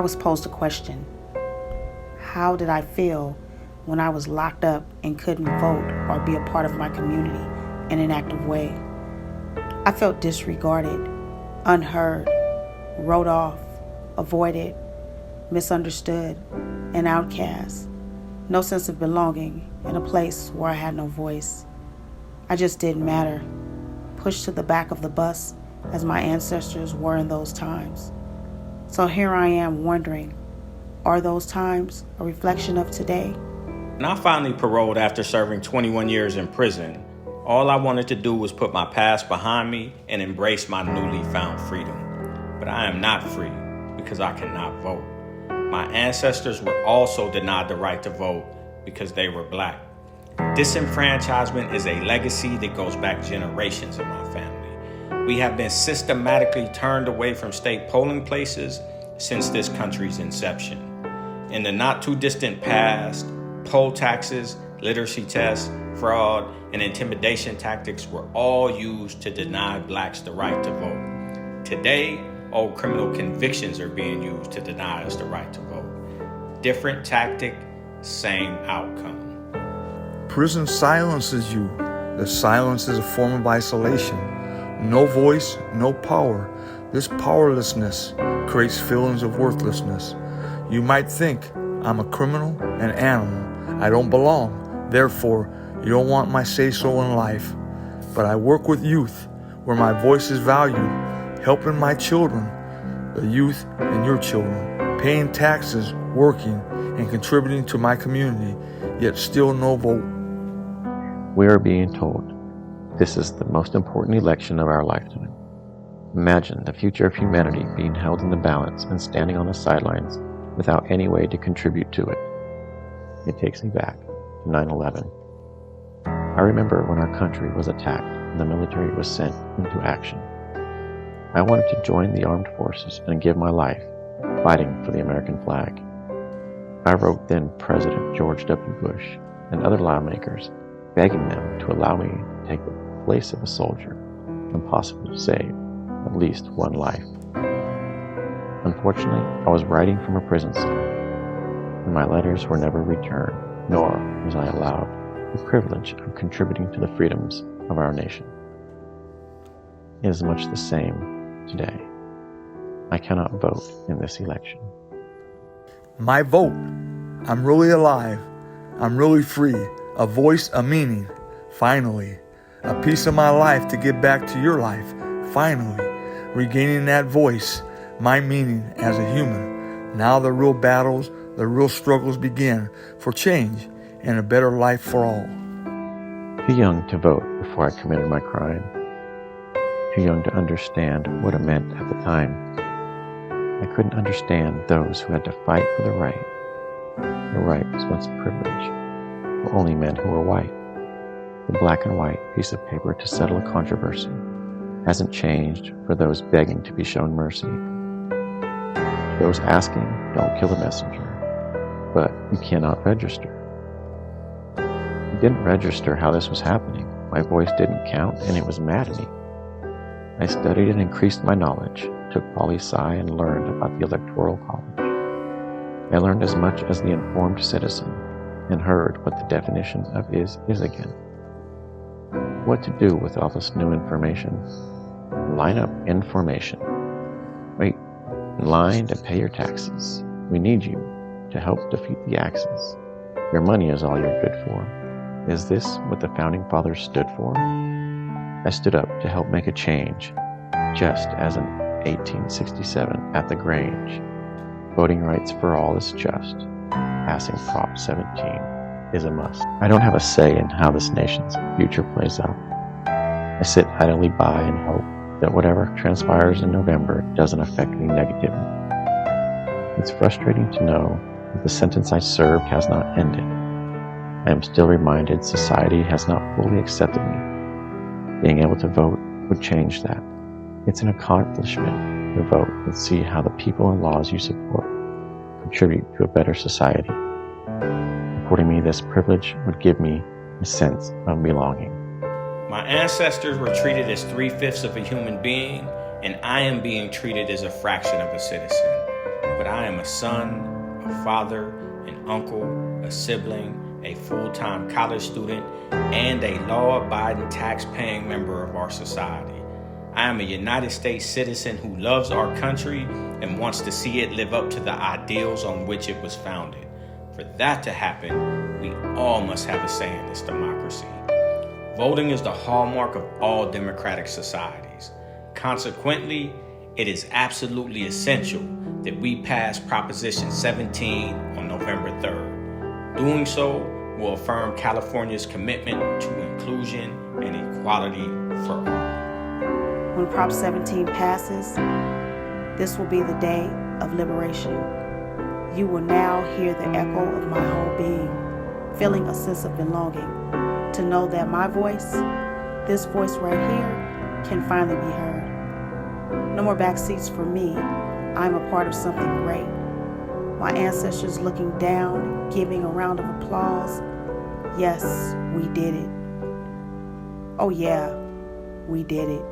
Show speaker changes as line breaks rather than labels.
I was posed a question. How did I feel when I was locked up and couldn't vote or be a part of my community in an active way? I felt disregarded, unheard, wrote off, avoided, misunderstood, an outcast. No sense of belonging in a place where I had no voice. I just didn't matter, pushed to the back of the bus as my ancestors were in those times. So here I am wondering, are those times a reflection of today?
When I finally paroled after serving 21 years in prison, all I wanted to do was put my past behind me and embrace my newly found freedom. But I am not free because I cannot vote. My ancestors were also denied the right to vote because they were Black. Disenfranchisement is a legacy that goes back generations in my family. We have been systematically turned away from state polling places since this country's inception. In the not too distant past, poll taxes, literacy tests, fraud, and intimidation tactics were all used to deny Blacks the right to vote. Today, old criminal convictions are being used to deny us the right to vote. Different tactic, same outcome.
Prison silences you. The silence is a form of isolation. No voice, no power. This powerlessness creates feelings of worthlessness. You might think, I'm a criminal, an animal. I don't belong. Therefore, you don't want my say-so in life. But I work with youth, where my voice is valued, helping my children, the youth and your children, paying taxes, working, and contributing to my community, yet still no vote.
We are being told this is the most important election of our lifetime. Imagine the future of humanity being held in the balance and standing on the sidelines without any way to contribute to it. It takes me back to 9/11. I remember when our country was attacked and the military was sent into action. I wanted to join the armed forces and give my life fighting for the American flag. I wrote then President George W. Bush and other lawmakers begging them to allow me to take the place of a soldier and possibly save at least one life. Unfortunately, I was writing from a prison cell, and my letters were never returned, nor was I allowed the privilege of contributing to the freedoms of our nation. It is much the same today. I cannot vote in this election.
My vote. I'm really alive. I'm really free. A voice, a meaning. Finally. A piece of my life to give back to your life. Finally. Regaining that voice, my meaning as a human. Now the real battles, the real struggles begin for change and a better life for all.
Too young to vote before I committed my crime. Too young to understand what it meant at the time. I couldn't understand those who had to fight for the right. The right was once a privilege for only men who were white. The black and white piece of paper to settle a controversy hasn't changed for those begging to be shown mercy. To those asking, don't kill the messenger, but you cannot register. I didn't register how this was happening. My voice didn't count, and it was maddening. I studied and increased my knowledge, took poli-sci and learned about the Electoral College. I learned as much as the informed citizen and heard what the definition of is again. What to do with all this new information? Line up information. Wait, in line to pay your taxes. We need you to help defeat the Axis. Your money is all you're good for. Is this what the Founding Fathers stood for? I stood up to help make a change, just as in 1867 at the Grange. Voting rights for all is just. Passing Prop 17 is a must. I don't have a say in how this nation's future plays out. I sit idly by and hope that whatever transpires in November doesn't affect me negatively. It's frustrating to know that the sentence I served has not ended. I am still reminded society has not fully accepted me. Being able to vote would change that. It's an accomplishment to vote and see how the people and laws you support contribute to a better society. According to me, this privilege would give me a sense of belonging.
My ancestors were treated as 3/5 of a human being, and I am being treated as a fraction of a citizen. but I am a son, a father, an uncle, a sibling, a full-time college student, and a law-abiding, tax-paying member of our society. I am a United States citizen who loves our country and wants to see it live up to the ideals on which it was founded. For that to happen, we all must have a say in this democracy. Voting is the hallmark of all democratic societies. Consequently, it is absolutely essential that we pass Proposition 17 on November 3rd. Doing so will affirm California's commitment to inclusion and equality for all.
When Prop 17 passes, this will be the day of liberation. You will now hear the echo of my whole being, feeling a sense of belonging, to know that my voice, this voice right here, can finally be heard. No more backseats for me. I'm a part of something great. My ancestors looking down, giving a round of applause. Yes, we did it. Oh yeah, we did it.